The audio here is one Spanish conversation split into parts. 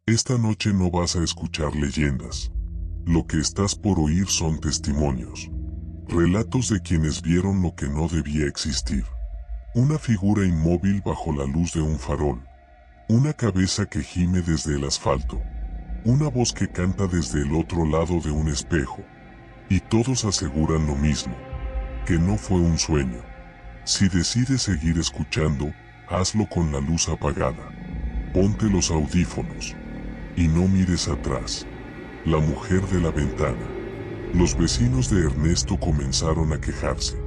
Esta noche no vas a escuchar leyendas. Lo que estás por oír son testimonios. Relatos de quienes vieron lo que no debía existir. Una figura inmóvil bajo la luz de un farol. Una cabeza que gime desde el asfalto. Una voz que canta desde el otro lado de un espejo. Y todos aseguran lo mismo. Que no fue un sueño. Si decides seguir escuchando, hazlo con la luz apagada. Ponte los audífonos. Y no mires atrás. La mujer de la ventana. Los vecinos de Ernesto comenzaron a quejarse.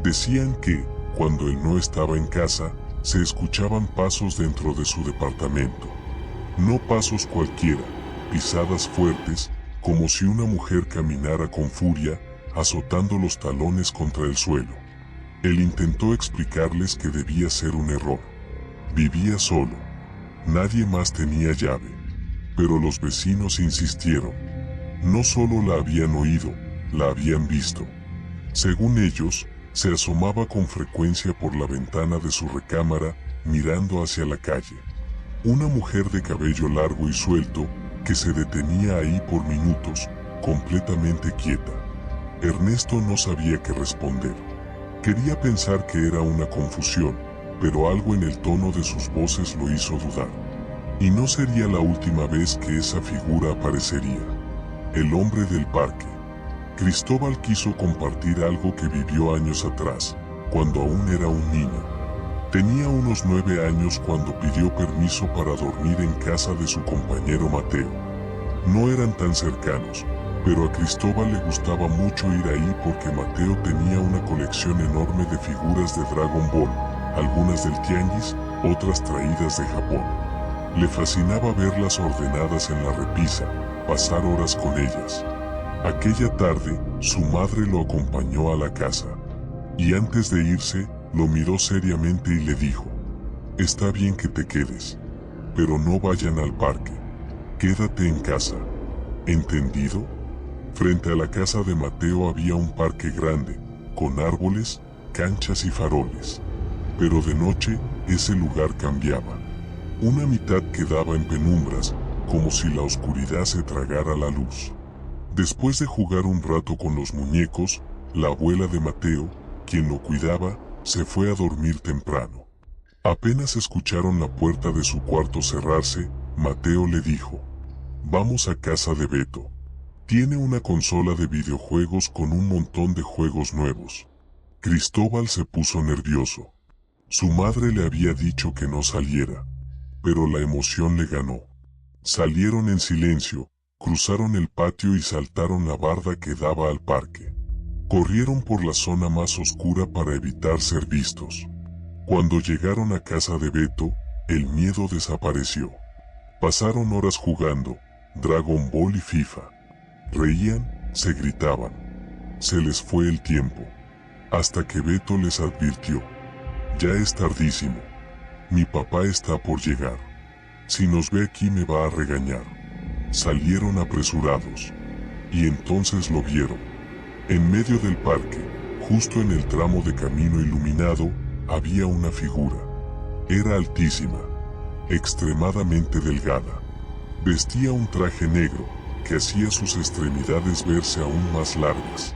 Decían que, cuando él no estaba en casa, se escuchaban pasos dentro de su departamento. No pasos cualquiera, pisadas fuertes, como si una mujer caminara con furia, azotando los talones contra el suelo. Él intentó explicarles que debía ser un error. Vivía solo. Nadie más tenía llave. Pero los vecinos insistieron. No solo la habían oído, la habían visto. Según ellos, se asomaba con frecuencia por la ventana de su recámara, mirando hacia la calle. Una mujer de cabello largo y suelto, que se detenía ahí por minutos, completamente quieta. Ernesto no sabía qué responder. Quería pensar que era una confusión, pero algo en el tono de sus voces lo hizo dudar. Y no sería la última vez que esa figura aparecería. El hombre del parque. Cristóbal quiso compartir algo que vivió años atrás, cuando aún era un niño. Tenía unos 9 años cuando pidió permiso para dormir en casa de su compañero Mateo. No eran tan cercanos, pero a Cristóbal le gustaba mucho ir ahí porque Mateo tenía una colección enorme de figuras de Dragon Ball, algunas del tianguis, otras traídas de Japón. Le fascinaba verlas ordenadas en la repisa, pasar horas con ellas. Aquella tarde, su madre lo acompañó a la casa. Y antes de irse, lo miró seriamente y le dijo: «Está bien que te quedes, pero no vayan al parque. Quédate en casa. ¿Entendido?». Frente a la casa de Mateo había un parque grande, con árboles, canchas y faroles. Pero de noche, ese lugar cambiaba. Una mitad quedaba en penumbras, como si la oscuridad se tragara la luz. Después de jugar un rato con los muñecos, la abuela de Mateo, quien lo cuidaba, se fue a dormir temprano. Apenas escucharon la puerta de su cuarto cerrarse, Mateo le dijo: «Vamos a casa de Beto. Tiene una consola de videojuegos con un montón de juegos nuevos». Cristóbal se puso nervioso. Su madre le había dicho que no saliera, pero la emoción le ganó. Salieron en silencio, cruzaron el patio y saltaron la barda que daba al parque. Corrieron por la zona más oscura para evitar ser vistos. Cuando llegaron a casa de Beto, el miedo desapareció. Pasaron horas jugando Dragon Ball y FIFA. Reían, se gritaban. Se les fue el tiempo. Hasta que Beto les advirtió: «Ya es tardísimo. Mi papá está por llegar. Si nos ve aquí me va a regañar». Salieron apresurados. Y entonces lo vieron. En medio del parque, justo en el tramo de camino iluminado, había una figura. Era altísima, extremadamente delgada. Vestía un traje negro, que hacía sus extremidades verse aún más largas.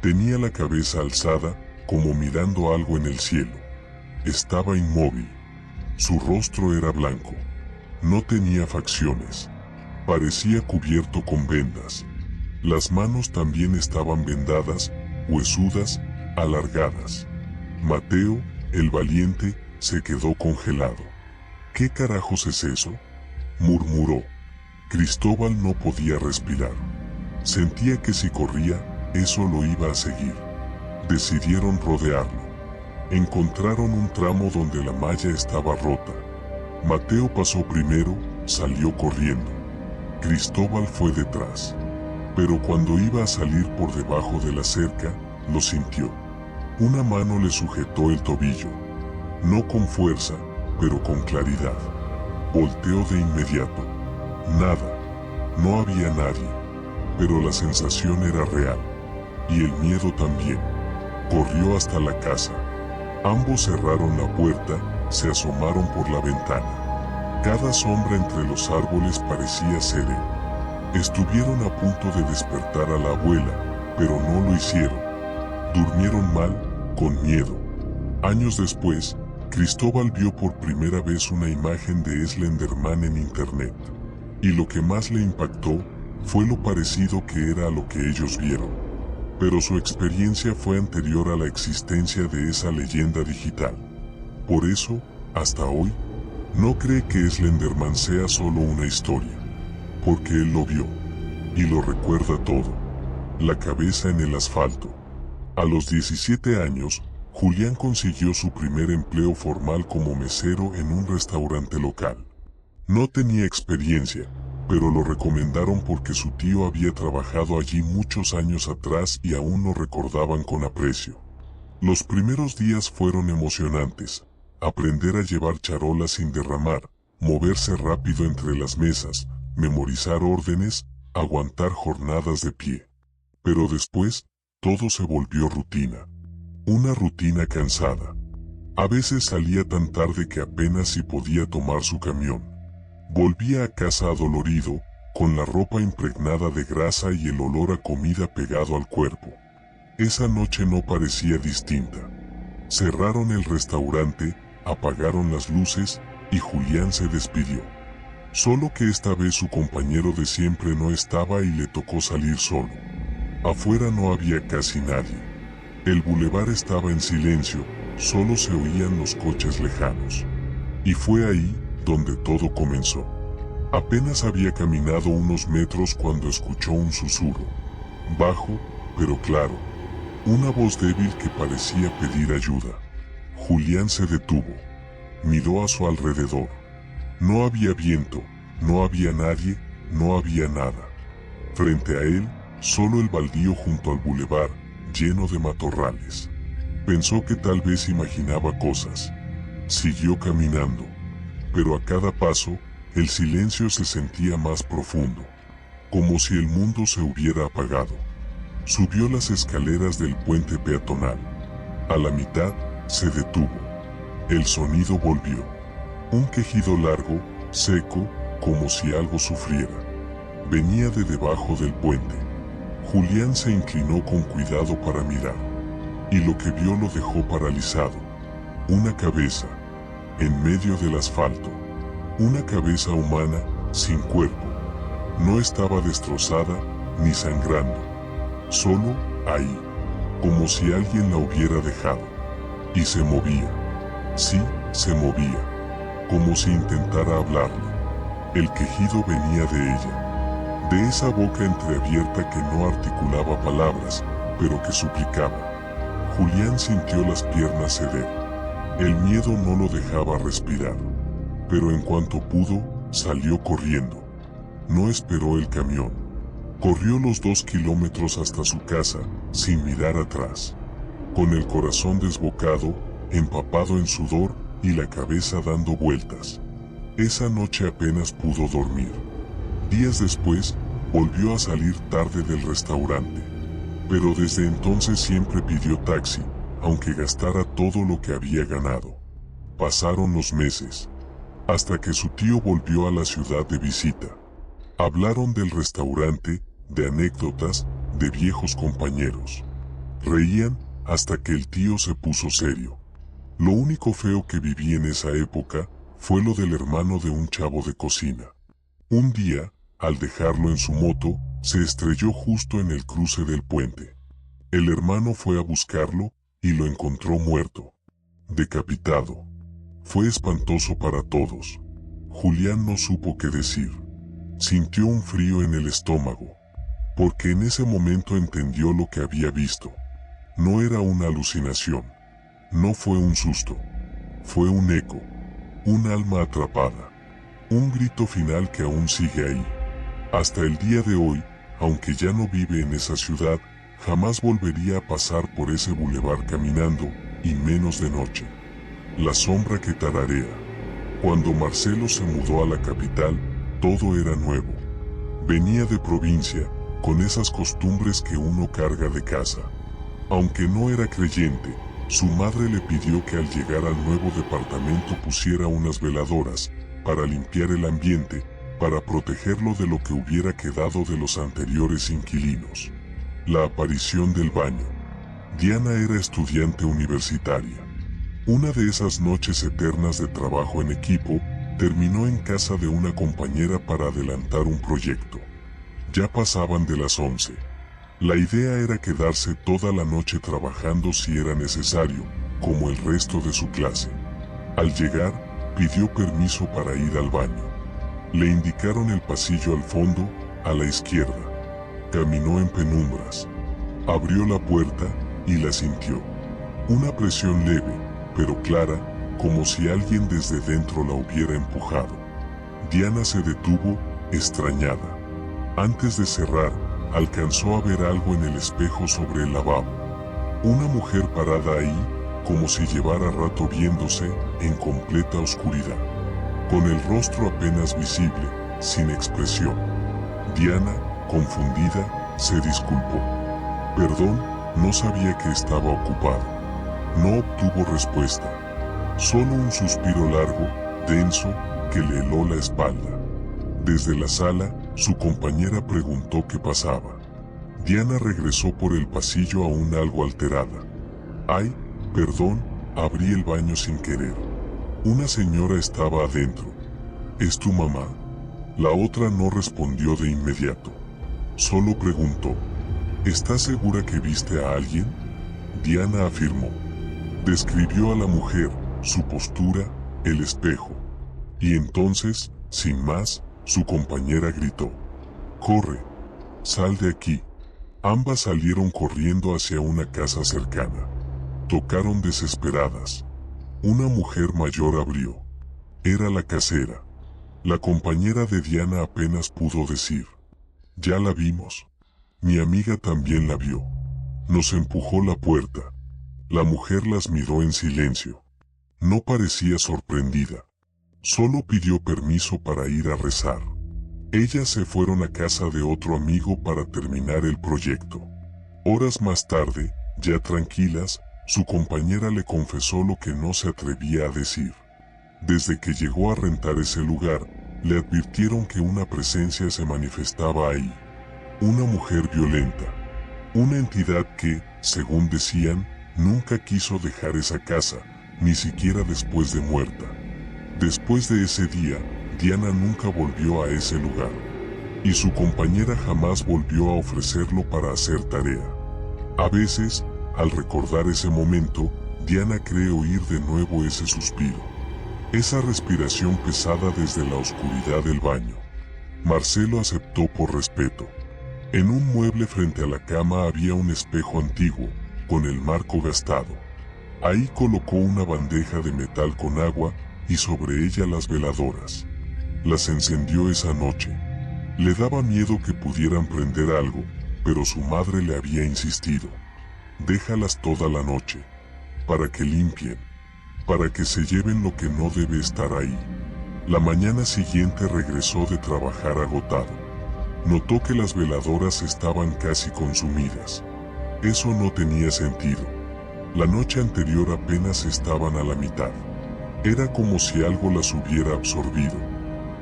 Tenía la cabeza alzada, como mirando algo en el cielo. Estaba inmóvil. Su rostro era blanco. No tenía facciones. Parecía cubierto con vendas. Las manos también estaban vendadas, huesudas, alargadas. Mateo, el valiente, se quedó congelado. «¿Qué carajos es eso?», murmuró. Cristóbal no podía respirar. Sentía que si corría, eso lo iba a seguir. Decidieron rodearlo. Encontraron un tramo donde la malla estaba rota. Mateo pasó primero, salió corriendo. Cristóbal fue detrás. Pero cuando iba a salir por debajo de la cerca, lo sintió. Una mano le sujetó el tobillo. No con fuerza, pero con claridad. Volteó de inmediato. Nada. No había nadie. Pero la sensación era real. Y el miedo también. Corrió hasta la casa. Ambos cerraron la puerta, se asomaron por la ventana. Cada sombra entre los árboles parecía ser él. Estuvieron a punto de despertar a la abuela, pero no lo hicieron. Durmieron mal, con miedo. Años después, Cristóbal vio por primera vez una imagen de Slenderman en internet. Y lo que más le impactó fue lo parecido que era a lo que ellos vieron. Pero su experiencia fue anterior a la existencia de esa leyenda digital. Por eso, hasta hoy, no cree que Slenderman sea solo una historia. Porque él lo vio. Y lo recuerda todo. La cabeza en el asfalto. A los 17 años, Julián consiguió su primer empleo formal como mesero en un restaurante local. No tenía experiencia, pero lo recomendaron porque su tío había trabajado allí muchos años atrás y aún lo recordaban con aprecio. Los primeros días fueron emocionantes. Aprender a llevar charolas sin derramar, moverse rápido entre las mesas, memorizar órdenes, aguantar jornadas de pie. Pero después, todo se volvió rutina. Una rutina cansada. A veces salía tan tarde que apenas si podía tomar su camión. Volvía a casa adolorido, con la ropa impregnada de grasa y el olor a comida pegado al cuerpo. Esa noche no parecía distinta. Cerraron el restaurante, apagaron las luces, y Julián se despidió. Solo que esta vez su compañero de siempre no estaba y le tocó salir solo. Afuera no había casi nadie. El bulevar estaba en silencio, solo se oían los coches lejanos. Y fue ahí donde todo comenzó. Apenas había caminado unos metros cuando escuchó un susurro. Bajo, pero claro. Una voz débil que parecía pedir ayuda. Julián se detuvo. Miró a su alrededor. No había viento, no había nadie, no había nada. Frente a él, solo el baldío junto al bulevar, lleno de matorrales. Pensó que tal vez imaginaba cosas. Siguió caminando. Pero a cada paso, el silencio se sentía más profundo. Como si el mundo se hubiera apagado. Subió las escaleras del puente peatonal. A la mitad, se detuvo. El sonido volvió. Un quejido largo, seco, como si algo sufriera. Venía de debajo del puente. Julián se inclinó con cuidado para mirar. Y lo que vio lo dejó paralizado. Una cabeza. En medio del asfalto. Una cabeza humana, sin cuerpo. No estaba destrozada, ni sangrando. Solo, ahí. Como si alguien la hubiera dejado. Y se movía. Sí, se movía. Como si intentara hablarle. El quejido venía de ella. De esa boca entreabierta que no articulaba palabras, pero que suplicaba. Julián sintió las piernas ceder. El miedo no lo dejaba respirar. Pero en cuanto pudo, salió corriendo. No esperó el camión. Corrió los 2 kilómetros hasta su casa, sin mirar atrás. Con el corazón desbocado, empapado en sudor y la cabeza dando vueltas. Esa noche apenas pudo dormir. Días después, volvió a salir tarde del restaurante. Pero desde entonces siempre pidió taxi, aunque gastara todo lo que había ganado. Pasaron los meses. Hasta que su tío volvió a la ciudad de visita. Hablaron del restaurante, de anécdotas, de viejos compañeros. Reían hasta que el tío se puso serio. Lo único feo que viví en esa época fue lo del hermano de un chavo de cocina. Un día, al dejarlo en su moto, se estrelló justo en el cruce del puente. El hermano fue a buscarlo y lo encontró muerto. Decapitado. Fue espantoso para todos. Julián no supo qué decir. Sintió un frío en el estómago. Porque en ese momento entendió lo que había visto. No era una alucinación. No fue un susto. Fue un eco. Un alma atrapada. Un grito final que aún sigue ahí. Hasta el día de hoy, aunque ya no vive en esa ciudad, jamás volvería a pasar por ese bulevar caminando, y menos de noche. La sombra que tararea. Cuando Marcelo se mudó a la capital, todo era nuevo. Venía de provincia, con esas costumbres que uno carga de casa. Aunque no era creyente, su madre le pidió que al llegar al nuevo departamento pusiera unas veladoras, para limpiar el ambiente, para protegerlo de lo que hubiera quedado de los anteriores inquilinos. La aparición del baño. Diana era estudiante universitaria. Una de esas noches eternas de trabajo en equipo, terminó en casa de una compañera para adelantar un proyecto. Ya pasaban de las 11. La idea era quedarse toda la noche trabajando si era necesario, como el resto de su clase. Al llegar, pidió permiso para ir al baño. Le indicaron el pasillo al fondo, a la izquierda. Caminó en penumbras. Abrió la puerta y la sintió. Una presión leve, pero clara, como si alguien desde dentro la hubiera empujado. Diana se detuvo, extrañada. Antes de cerrar, alcanzó a ver algo en el espejo sobre el lavabo. Una mujer parada ahí, como si llevara rato viéndose, en completa oscuridad. Con el rostro apenas visible, sin expresión. Diana, confundida, se disculpó. Perdón, no sabía que estaba ocupado. No obtuvo respuesta. Solo un suspiro largo, denso, que le heló la espalda. Desde la sala, su compañera preguntó qué pasaba. Diana regresó por el pasillo aún algo alterada. Ay, perdón, abrí el baño sin querer. Una señora estaba adentro. ¿Es tu mamá? La otra no respondió de inmediato. Solo preguntó. ¿Estás segura que viste a alguien? Diana afirmó. Describió a la mujer, su postura, el espejo. Y entonces, sin más, su compañera gritó. ¡Corre! ¡Sal de aquí! Ambas salieron corriendo hacia una casa cercana. Tocaron desesperadas. Una mujer mayor abrió. Era la casera. La compañera de Diana apenas pudo decir. Ya la vimos. Mi amiga también la vio. Nos empujó la puerta. La mujer las miró en silencio. No parecía sorprendida. Solo pidió permiso para ir a rezar. Ellas se fueron a casa de otro amigo para terminar el proyecto. Horas más tarde, ya tranquilas, su compañera le confesó lo que no se atrevía a decir. Desde que llegó a rentar ese lugar, le advirtieron que una presencia se manifestaba ahí. Una mujer violenta. Una entidad que, según decían, nunca quiso dejar esa casa, ni siquiera después de muerta. Después de ese día, Diana nunca volvió a ese lugar. Y su compañera jamás volvió a ofrecerlo para hacer tarea. A veces, al recordar ese momento, Diana cree oír de nuevo ese suspiro. Esa respiración pesada desde la oscuridad del baño. Marcelo aceptó por respeto. En un mueble frente a la cama había un espejo antiguo, con el marco gastado. Ahí colocó una bandeja de metal con agua, y sobre ella las veladoras. Las encendió esa noche. Le daba miedo que pudieran prender algo, pero su madre le había insistido. Déjalas toda la noche. Para que limpien. Para que se lleven lo que no debe estar ahí. La mañana siguiente regresó de trabajar agotado. Notó que las veladoras estaban casi consumidas. Eso no tenía sentido. La noche anterior apenas estaban a la mitad. Era como si algo las hubiera absorbido.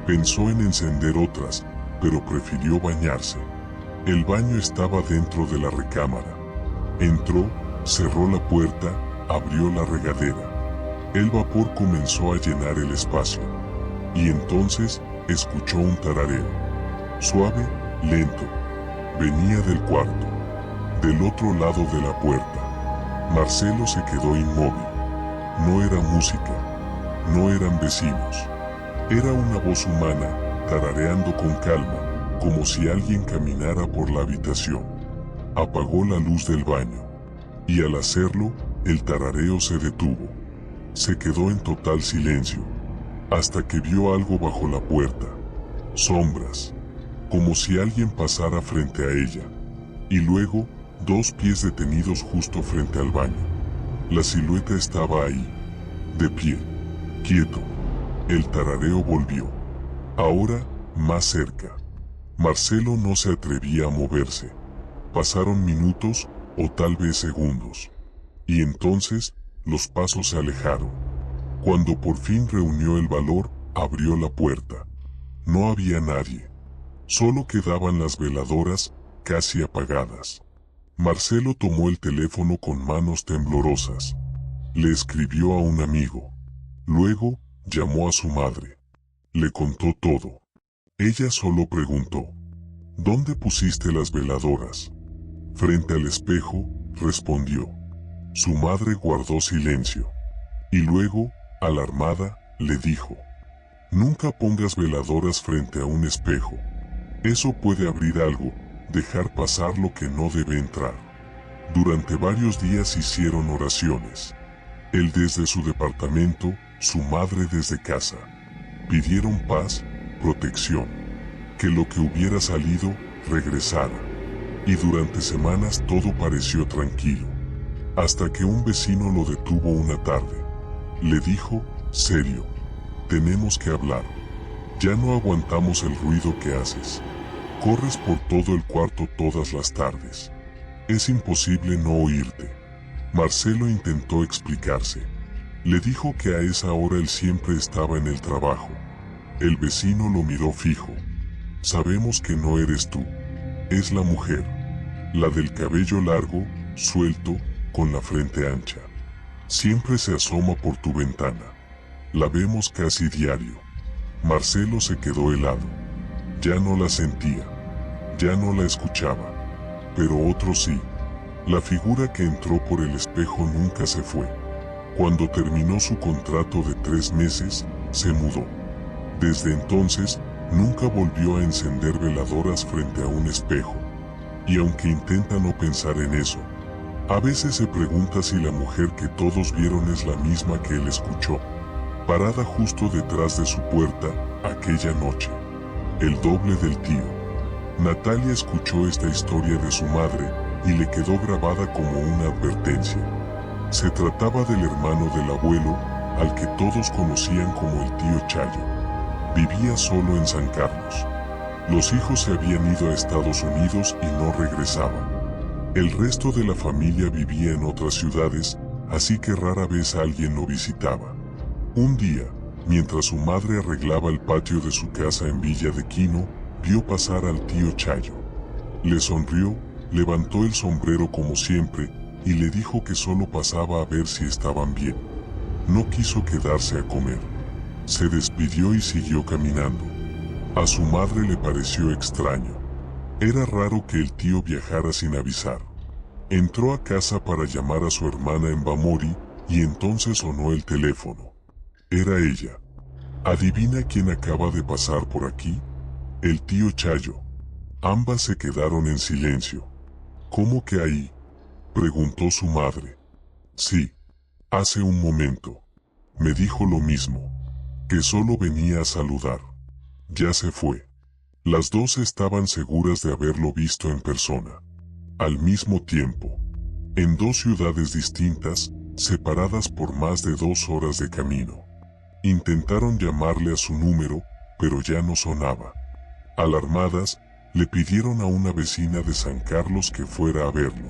Pensó en encender otras, pero prefirió bañarse. El baño estaba dentro de la recámara. Entró, cerró la puerta, abrió la regadera. El vapor comenzó a llenar el espacio. Y entonces, escuchó un tarareo. Suave, lento. Venía del cuarto. Del otro lado de la puerta. Marcelo se quedó inmóvil. No era música. No eran vecinos. Era una voz humana, tarareando con calma, como si alguien caminara por la habitación. Apagó la luz del baño. Y al hacerlo, el tarareo se detuvo. Se quedó en total silencio. Hasta que vio algo bajo la puerta. Sombras. Como si alguien pasara frente a ella. Y luego, dos pies detenidos justo frente al baño. La silueta estaba ahí. De pie. Quieto. El tarareo volvió. Ahora, más cerca. Marcelo no se atrevía a moverse. Pasaron minutos, o tal vez segundos. Y entonces, los pasos se alejaron. Cuando por fin reunió el valor, Abrió la puerta. No había nadie. Solo quedaban las veladoras, casi apagadas. Marcelo tomó el teléfono con manos temblorosas. Le escribió a un amigo. Luego, llamó a su madre. Le contó todo. Ella solo preguntó: ¿dónde pusiste las veladoras? Frente al espejo, respondió. Su madre guardó silencio. Y luego, alarmada, le dijo: nunca pongas veladoras frente a un espejo. Eso puede abrir algo, dejar pasar lo que no debe entrar. Durante varios días hicieron oraciones. Él desde su departamento, su madre desde casa. Pidieron paz, protección. Que lo que hubiera salido, regresara. Y durante semanas todo pareció tranquilo. Hasta que un vecino lo detuvo una tarde. Le dijo, serio, tenemos que hablar. Ya no aguantamos el ruido que haces. Corres por todo el cuarto todas las tardes. Es imposible no oírte. Marcelo intentó explicarse. Le dijo que a esa hora él siempre estaba en el trabajo. El vecino lo miró fijo. Sabemos que no eres tú. Es la mujer. La del cabello largo, suelto, con la frente ancha. Siempre se asoma por tu ventana. La vemos casi diario. Marcelo se quedó helado. Ya no la sentía. Ya no la escuchaba. Pero otro sí. La figura que entró por el espejo nunca se fue. Cuando terminó su contrato de 3 meses, se mudó. Desde entonces, nunca volvió a encender veladoras frente a un espejo. Y aunque intenta no pensar en eso, a veces se pregunta si la mujer que todos vieron es la misma que él escuchó, parada justo detrás de su puerta, aquella noche. El doble del tío. Natalia escuchó esta historia de su madre y le quedó grabada como una advertencia. Se trataba del hermano del abuelo, al que todos conocían como el tío Chayo. Vivía solo en San Carlos. Los hijos se habían ido a Estados Unidos y no regresaban. El resto de la familia vivía en otras ciudades, así que rara vez alguien lo visitaba. Un día, mientras su madre arreglaba el patio de su casa en Villa de Quino, vio pasar al tío Chayo. Le sonrió, levantó el sombrero como siempre, y le dijo que solo pasaba a ver si estaban bien. No quiso quedarse a comer. Se despidió y siguió caminando. A su madre le pareció extraño. Era raro que el tío viajara sin avisar. Entró a casa para llamar a su hermana en Bamori, y entonces sonó el teléfono. Era ella. ¿Adivina quién acaba de pasar por aquí? El tío Chayo. Ambas se quedaron en silencio. ¿Cómo que ahí?, preguntó su madre. Sí. Hace un momento. Me dijo lo mismo. Que solo venía a saludar. Ya se fue. Las dos estaban seguras de haberlo visto en persona. Al mismo tiempo. En 2 ciudades distintas, separadas por más de 2 horas de camino. Intentaron llamarle a su número, pero ya no sonaba. Alarmadas, le pidieron a una vecina de San Carlos que fuera a verlo.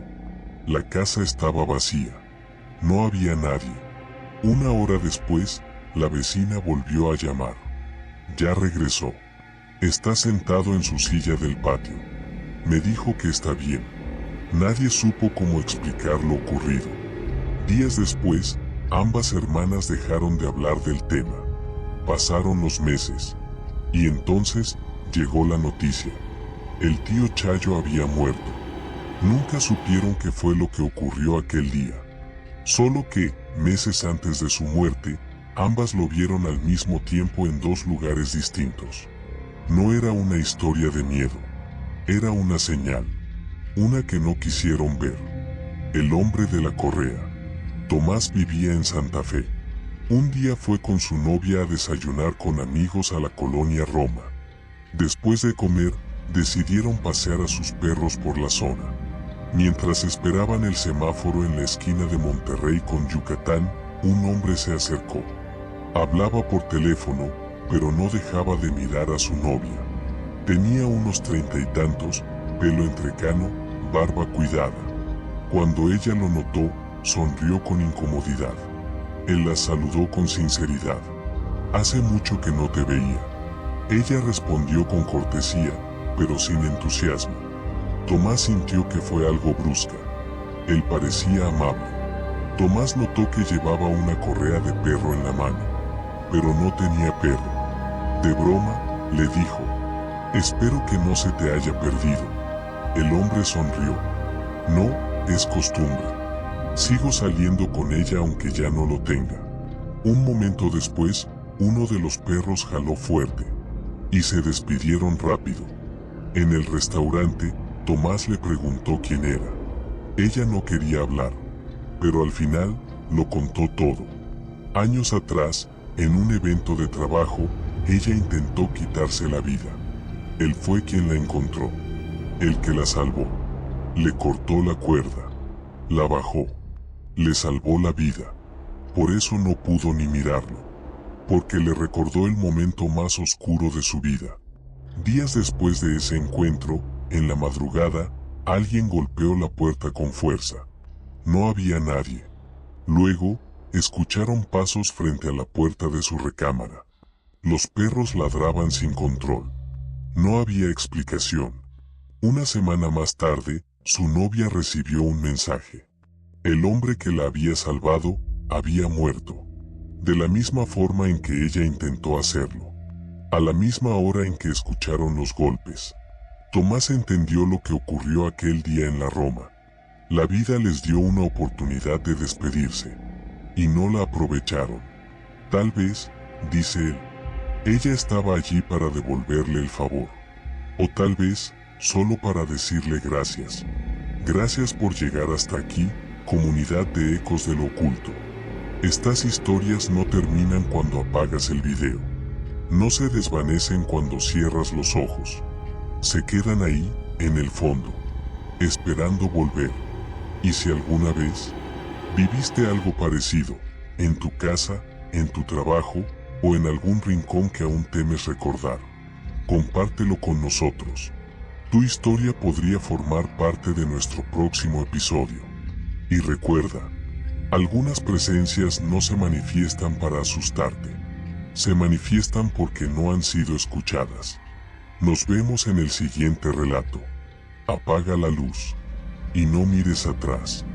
La casa estaba vacía. No había nadie. 1 hora después, la vecina volvió a llamar. Ya regresó. Está sentado en su silla del patio. Me dijo que está bien. Nadie supo cómo explicar lo ocurrido. Días después, ambas hermanas dejaron de hablar del tema. Pasaron los meses. Y entonces, llegó la noticia. El tío Chayo había muerto. Nunca supieron qué fue lo que ocurrió aquel día. Solo que, meses antes de su muerte, ambas lo vieron al mismo tiempo en 2 lugares distintos. No era una historia de miedo. Era una señal. Una que no quisieron ver. El hombre de la correa. Tomás vivía en Santa Fe. Un día fue con su novia a desayunar con amigos a la colonia Roma. Después de comer, decidieron pasear a sus perros por la zona. Mientras esperaban el semáforo en la esquina de Monterrey con Yucatán, un hombre se acercó. Hablaba por teléfono, pero no dejaba de mirar a su novia. Tenía unos 30 y tantos, pelo entrecano, barba cuidada. Cuando ella lo notó, sonrió con incomodidad. Él la saludó con sinceridad. Hace mucho que no te veía. Ella respondió con cortesía, pero sin entusiasmo. Tomás sintió que fue algo brusca. Él parecía amable. Tomás notó que llevaba una correa de perro en la mano, pero no tenía perro. De broma, le dijo: «Espero que no se te haya perdido». El hombre sonrió. «No, es costumbre. Sigo saliendo con ella aunque ya no lo tenga». Un momento después, uno de los perros jaló fuerte, y se despidieron rápido. En el restaurante, Tomás le preguntó quién era. Ella no quería hablar, pero al final, lo contó todo. Años atrás, en un evento de trabajo, ella intentó quitarse la vida. Él fue quien la encontró, el que la salvó. Le cortó la cuerda, la bajó, le salvó la vida. Por eso no pudo ni mirarlo, porque le recordó el momento más oscuro de su vida. Días después de ese encuentro, en la madrugada, alguien golpeó la puerta con fuerza. No había nadie. Luego, escucharon pasos frente a la puerta de su recámara. Los perros ladraban sin control. No había explicación. Una semana más tarde, su novia recibió un mensaje. El hombre que la había salvado, había muerto. De la misma forma en que ella intentó hacerlo. A la misma hora en que escucharon los golpes. Tomás entendió lo que ocurrió aquel día en la Roma. La vida les dio una oportunidad de despedirse. Y no la aprovecharon. Tal vez, dice él, ella estaba allí para devolverle el favor. O tal vez, solo para decirle gracias. Gracias por llegar hasta aquí, comunidad de ecos de lo oculto. Estas historias no terminan cuando apagas el video. No se desvanecen cuando cierras los ojos. Se quedan ahí, en el fondo, esperando volver. Y si alguna vez viviste algo parecido, en tu casa, en tu trabajo, o en algún rincón que aún temes recordar, compártelo con nosotros. Tu historia podría formar parte de nuestro próximo episodio. Y recuerda, algunas presencias no se manifiestan para asustarte. Se manifiestan porque no han sido escuchadas. Nos vemos en el siguiente relato. Apaga la luz y no mires atrás.